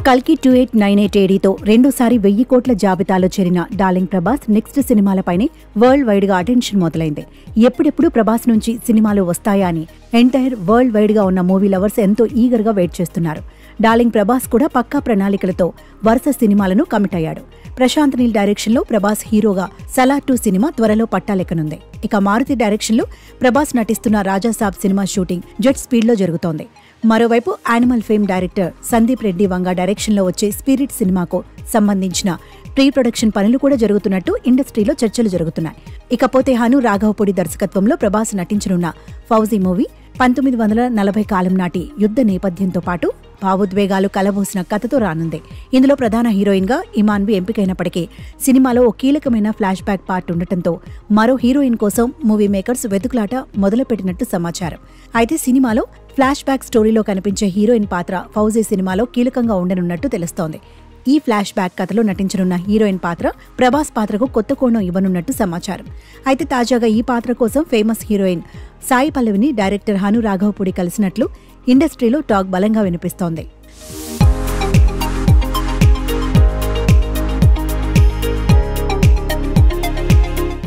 కల్కి 2898 ఏడీతో రెండోసారి 1000 కోట్ల జాబితాలో చేరిన డార్లింగ్ ప్రభాస్ నెక్స్ట్ సినిమాలపైనే వరల్డ్ వైడ్ గా అటెన్షన్ మొదలైంది. ఎప్పుడెప్పుడు ప్రభాస్ నుంచి సినిమాలు వస్తాయా అని ఎంటైర్ వరల్డ్ వైడ్ గా ఉన్న మూవీ లవర్స్ ఎంతో ఈగర్ గా వెయిట్ చేస్తున్నారు. డార్లింగ్ ప్రభాస్ కూడా పక్కా ప్రణాళికలతో వరుస సినిమాలను కమిట్ అయ్యాడు. ప్రశాంత్ నీల్ డైరెక్షన్ లో ప్రభాస్ హీరోగా సలార్ 2 సినిమా త్వరలో పట్టాలెక్కనుంది. ఇక మారుతి డైరెక్షన్ లో ప్రభాస్ నటిస్తున్న రాజాసాబ్ సినిమా షూటింగ్ జెట్ స్పీడ్ లో జరుగుతోంది. మరోవైపు Animal fame director Sandeep Reddy Vanga direction లో వచ్చే స్పిరిట్ సినిమాకు సంబంధించిన ప్రీ ప్రొడక్షన్ పనులు కూడా జరుగుతున్నట్టు ఇండస్ట్రీలో చర్చలు జరుగుతున్నాయి. ఇకపోతే హను రాఘవపూడి దర్శకత్వంలో ప్రభాస్ నటించనున్న ఫౌజీ మూవీ 1940 కాలం నాటి యుద్ధ నేపథ్యంతో పాటు భావోద్వేగాలు కలబోసిన కథతో రానుంది. ఇందులో ప్రధాన హీరోయిన్ గా ఇమాన్వి ఎంపికైనప్పటికీ సినిమాలో ఓ కీలకమైన ఫ్లాష్ బ్యాక్ పార్ట్ ఉండటంతో మరో హీరోయిన్ కోసం మూవీ మేకర్స్ వెతుకులాట మొదలుపెట్టినట్టు సమాచారం. అయితే సినిమాలో ఫ్లాష్ బ్యాక్ స్టోరీలో కనిపించే హీరోయిన్ పాత్ర ఫౌజీ సినిమాలో కీలకంగా ఉండనున్నట్టు తెలుస్తోంది. ఈ ఫ్లాష్ బ్యాక్ కథలో నటించనున్న హీరోయిన్ పాత్ర ప్రభాస్ పాత్రకు కొత్త కోణం ఇవ్వనున్నట్టు సమాచారం. అయితే తాజాగా ఈ పాత్ర కోసం ఫేమస్ హీరోయిన్ సాయి పల్లవిని డైరెక్టర్ హను రాఘవపూడి కలిసినట్లు ఇండస్ట్రీలో టాక్ బలంగా వినిపిస్తోంది.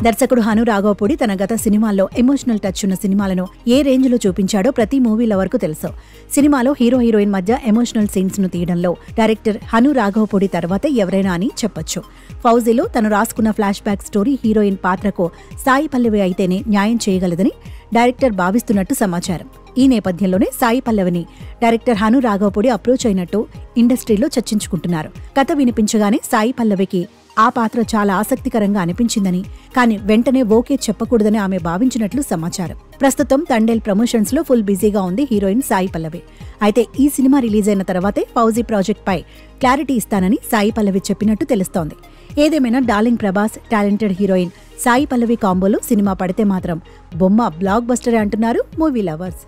దర్శకుడు హను రాఘవపూడి తన గత సినిమాల్లో ఎమోషనల్ టచ్ ఉన్న సినిమాలను ఏ రేంజ్ లో చూపించాడో ప్రతి మూవీ లవర్కు తెలుసు. సినిమాలో హీరో హీరోయిన్ మధ్య ఎమోషనల్ సీన్స్ ను తీయడంలో డైరెక్టర్ హను రాఘవపూడి తర్వాతే ఎవరైనా అని చెప్పొచ్చు. ఫౌజీలో తను రాసుకున్న ఫ్లాష్ బ్యాక్ స్టోరీ హీరోయిన్ పాత్రకు సాయి పల్లవి అయితేనే న్యాయం చేయగలదని డైరెక్టర్ భావిస్తున్నట్టు సమాచారం. ఈ నేపథ్యంలోనే సాయి పల్లవిని డైరెక్టర్ హను రాఘవపూడి అప్రోచ్ అయినట్టు ఇండస్ట్రీలో చర్చించుకుంటున్నారు. కథ వినిపించగానే సాయి పల్లవికి ఆ పాత్ర చాలా ఆసక్తికరంగా అనిపించిందని, కానీ వెంటనే ఓకే చెప్పకూడదని ఆమె భావించినట్లు సమాచారం. ప్రస్తుతం తండేల్ ప్రమోషన్స్ లో ఫుల్ బిజీగా ఉంది హీరోయిన్ సాయి పల్లవి. అయితే ఈ సినిమా రిలీజ్ అయిన తర్వాతే ఫౌజీ ప్రాజెక్ట్ పై క్లారిటీ ఇస్తానని సాయి పల్లవి చెప్పినట్టు తెలుస్తోంది. ఏదేమైనా darling Prabhas talented heroine Sai Pallavi కాంబోలో సినిమా పడితే మాత్రం బొమ్మ బ్లాక్ బస్టరే అంటున్నారు మూవీ లవర్స్.